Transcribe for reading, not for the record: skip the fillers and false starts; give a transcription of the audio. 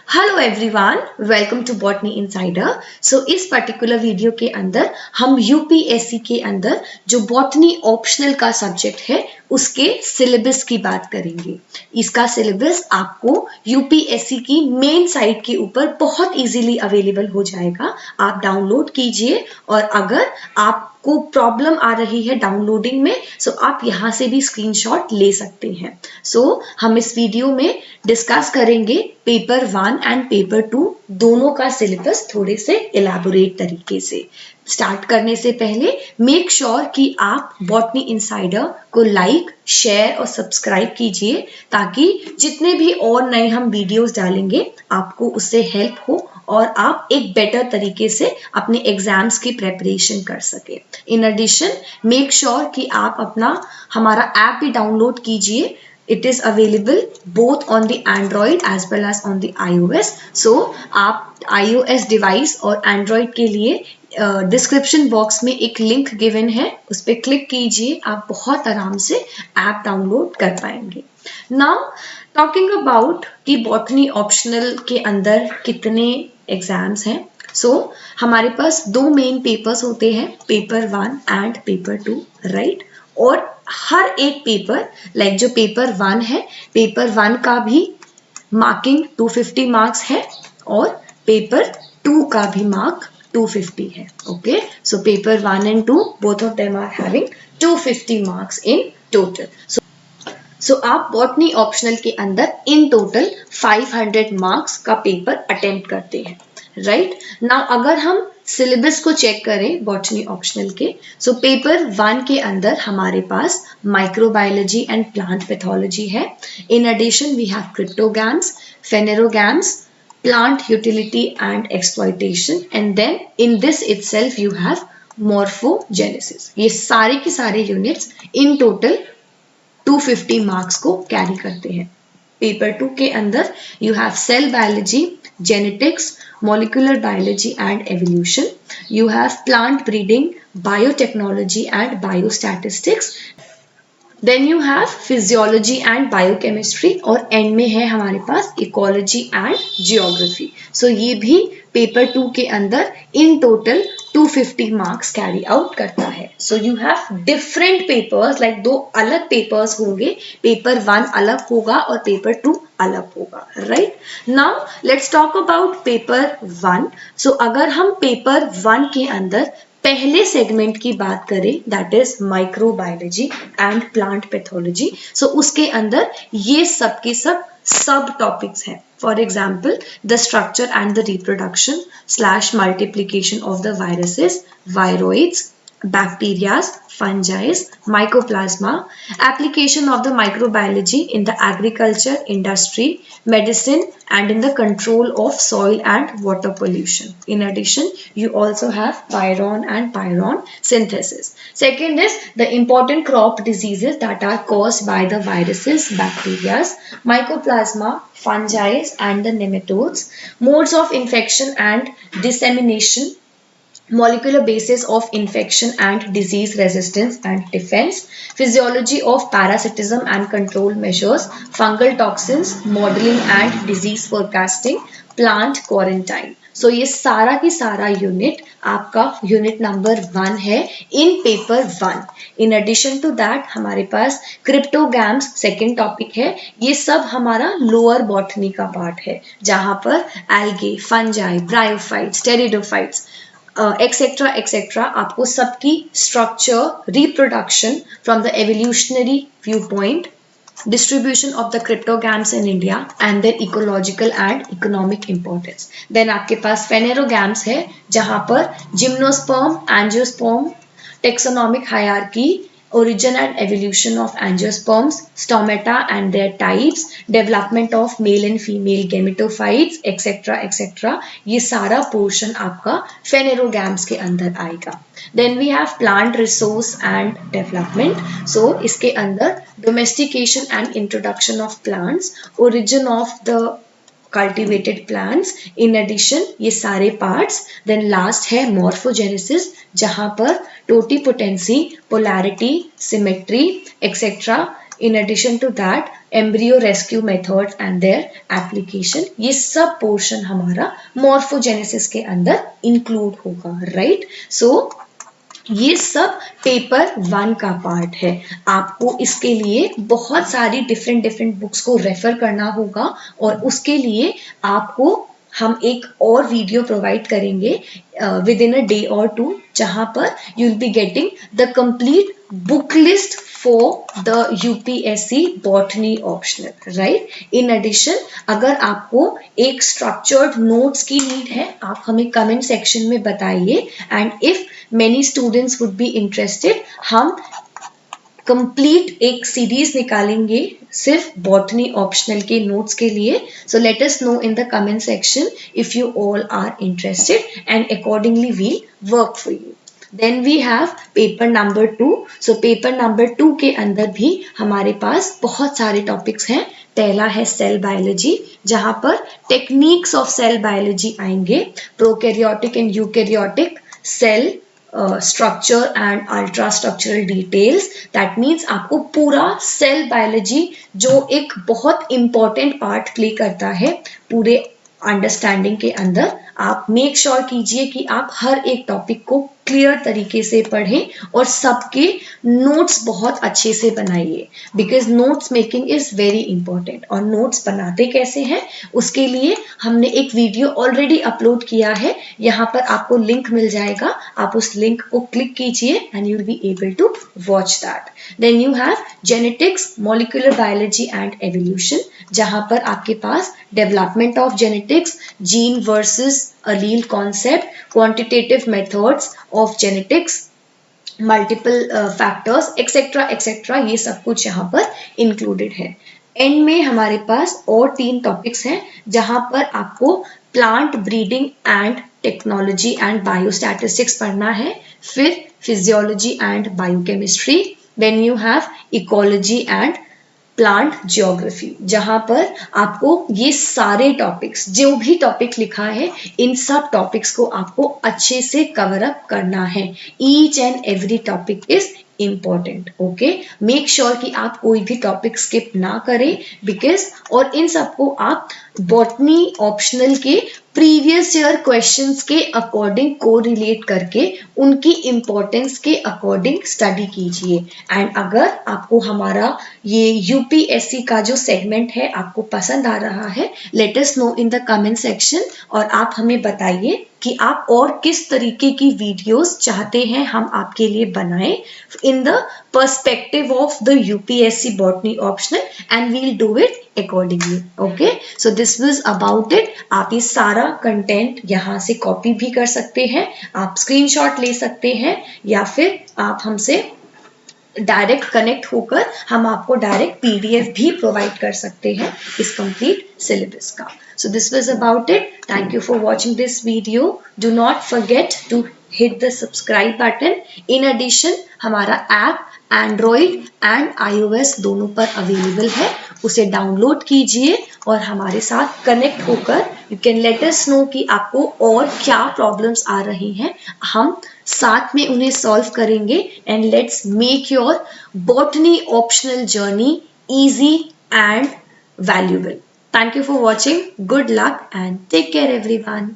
Hello everyone, welcome to botany insider. So इस particular video के अंदर हम यूपीएससी के अंदर जो बॉटनी ऑप्शनल का सब्जेक्ट है उसके सिलेबस की बात करेंगे। इसका सिलेबस आपको यूपीएससी की मेन साइट के ऊपर बहुत इजीली अवेलेबल हो जाएगा। आप डाउनलोड कीजिए और अगर आपको प्रॉब्लम आ रही है डाउनलोडिंग में सो आप यहाँ से भी स्क्रीनशॉट ले सकते हैं। सो हम इस वीडियो में डिस्कस करेंगे पेपर 1 एंड पेपर 2 दोनों का सिलेबस थोड़े से इलैबोरेट तरीके से। स्टार्ट करने से पहले मेक श्योर कि आप बॉटनी इनसाइडर को लाइक, शेयर और सब्सक्राइब कीजिए ताकि जितने भी और नए हम वीडियोस डालेंगे आपको उससे हेल्प हो और आप एक बेटर तरीके से अपने एग्जाम्स की प्रेपरेशन कर सके। इन एडिशन मेक श्योर कि आप अपना हमारा ऐप भी डाउनलोड कीजिए। It is available both on the Android as well as on the iOS. So आप iOS डिवाइस और Android के लिए डिस्क्रिप्शन बॉक्स में एक लिंक गिवन है, उस पर क्लिक कीजिए, आप बहुत आराम से ऐप डाउनलोड कर पाएंगे। नाउ टॉकिंग अबाउट कि बॉटनी ऑप्शनल के अंदर कितने एग्जाम्स हैं। हमारे पास दो मेन पेपर्स होते हैं, पेपर 1 एंड पेपर 2, राइट। और हर एक पेपर जो पेपर 1 है, पेपर 1 का भी मार्किंग 250 मार्क्स है और पेपर 2 का भी मार्क 250 है। Okay, so paper 1 and 2 both of them are having 250 marks in total. सो आप बॉटनी ऑप्शनल के अंदर इन टोटल 500 मार्क्स का पेपर अटेम्प्ट करते हैं, राइट। नाउ अगर हम सिलेबस को चेक करें बॉटनी ऑप्शनल के, सो पेपर 1 के अंदर हमारे पास माइक्रोबायोलॉजी एंड प्लांट पैथोलॉजी है। In addition we have cryptogams, phanerogams, plant utility and exploitation, and then in this itself you have morphogenesis. ये सारे के सारे यूनिट्स इन टोटल 250 मार्क्स को कैरी करते हैं। पेपर 2 के अंदर you have cell biology, genetics, molecular biology and evolution. You have plant breeding, biotechnology and biostatistics. Then you have physiology and biochemistry और end में है हमारे पास ecology and geography. So ये भी पेपर 2 के अंदर in total 250 marks carry out करता है। So you have different papers, like दो अलग पेपर्स होंगे, पेपर 1 अलग होगा और पेपर 2 अलग होगा, right. Now let's talk about paper 1। सो अगर हम पेपर 1 के अंदर पहले सेगमेंट की बात करें, that is microbiology and plant pathology, so उसके अंदर ये सब के सब टॉपिक्स हैं। For example the structure and the reproduction / multiplication of the viruses, viroids, bacteria, fungi, mycoplasma, application of the microbiology in the agriculture, industry, medicine and in the control of soil and water pollution. In addition, you also have pyron and pyron synthesis. Second is the important crop diseases that are caused by the viruses, bacteria, mycoplasma, fungi and the nematodes, modes of infection and dissemination, molecular basis of infection and disease resistance and defense, physiology of parasitism and control measures, fungal toxins, modeling and disease forecasting, plant quarantine. So ये सारा की सारा unit आपका unit number 1 है in paper 1। In addition to that हमारे पास cryptogams second topic है। ये सब हमारा लोअर बॉटनी का पार्ट है जहां पर algae, fungi, bryophytes, pteridophytes etcetera etcetera आपको सबकी structure, reproduction from the evolutionary view point, distribution of the cryptogams in India and their ecological and economic importance. Then आपके पास phanerogams है जहां पर gymnosperm, angiosperm, taxonomic hierarchy, origin and evolution of angiosperms, stomata and their types, development of male and female gametophytes, etc. etc. ये सारा portion आपका phanerogams के अंदर आएगा। Then we have plant resource and development. So इसके अंदर domestication and introduction of plants, origin of the cultivated plants, in addition ये सारे parts। then last है morphogenesis जहां पर totipotency, polarity, symmetry etc. In addition to that embryo rescue methods and their application, ये सब portion हमारा morphogenesis के अंदर इंक्लूड होगा, राइट। सो ये सब पेपर 1 का पार्ट है। आपको इसके लिए बहुत सारी डिफरेंट बुक्स को रेफर करना होगा और उसके लिए आपको हम एक और वीडियो प्रोवाइड करेंगे विद इन अ डे और 2, जहां पर you will be getting the complete book list for the UPSC botany optional, right. In addition अगर आपको एक स्ट्रक्चर्ड नोट्स की नीड है, आप हमें कमेंट सेक्शन में बताइए, and if many students would be interested, हम कंप्लीट एक सीरीज निकालेंगे सिर्फ बॉटनी ऑप्शनल के नोट्स के लिए। So let us know in the comment section if you all are interested and accordingly we work for you. Then we have paper number 2। So paper number 2 के अंदर भी हमारे पास बहुत सारे टॉपिक्स हैं। पहला है सेल बायोलॉजी, जहां पर टेक्निक्स ऑफ सेल बायोलॉजी आएंगे, prokaryotic and eukaryotic cell structure and ultra structural details. That means आपको पूरा सेल बायोलॉजी, जो एक बहुत इंपॉर्टेंट पार्ट प्ले करता है पूरे अंडरस्टैंडिंग के अंदर, आप मेक श्योर कीजिए कि आप हर एक टॉपिक को क्लियर तरीके से पढ़ें और सबके नोट्स बहुत अच्छे से बनाइए, because notes making is very important. और नोट्स बनाते कैसे हैं उसके लिए हमने एक वीडियो ऑलरेडी अपलोड किया है, यहाँ पर आपको लिंक मिल जाएगा, आप उस लिंक को क्लिक कीजिए and you will be able to watch that. Then you have genetics, molecular biology and evolution, जहां पर आपके पास development of genetics, gene versus allele concept, quantitative methods of genetics, multiple factors etc etc, ये सब कुछ यहाँ पर included है। एंड में हमारे पास और 3 टॉपिक्स हैं, जहां पर आपको plant breeding and technology and biostatistics पढ़ना है, फिर physiology and biochemistry, then you have ecology and plant geography, जहां पर आपको ये सारे टॉपिक्स, जो भी टॉपिक लिखा है, इन सब टॉपिक्स को आपको अच्छे से कवर अप करना है। Each and every topic is important, okay. Make sure कि आप कोई भी टॉपिक स्किप ना करें, बिकॉज और इन सबको आप बॉटनी ऑप्शनल के प्रीवियस ईयर क्वेश्चंस के अकॉर्डिंग को रिलेट करके उनकी इंपॉर्टेंस के अकॉर्डिंग स्टडी कीजिए। एंड अगर आपको हमारा ये यूपीएससी का जो सेगमेंट है आपको पसंद आ रहा है, late us know in the comment section, और आप हमें बताइए कि आप और किस तरीके की वीडियोस चाहते हैं हम आपके लिए बनाएं in the perspective of the UPSC botany optional, and we will do it accordingly, okay। so this was about it। आप ये सारा कंटेंट यहाँ से कॉपी भी कर सकते हैं, आप स्क्रीनशॉट ले सकते हैं, या फिर आप हमसे डायरेक्ट कनेक्ट होकर हम आपको डायरेक्ट पीडीएफ भी प्रोवाइड कर सकते हैं इस कंप्लीट सिलेबस का। so this was about it। thank you for watching this video। do not forget to hit the subscribe button। in addition हमारा ऐप एंड्रॉइड एंड iOS दोनों पर अवेलेबल है, उसे डाउनलोड कीजिए और हमारे साथ कनेक्ट होकर you can let us no कि आपको और क्या प्रॉब्लम्स आ रही हैं, हम साथ में उन्हें सॉल्व करेंगे, and let's make your botany optional journey easy and valuable. Thank you for watching, good luck and take care everyone.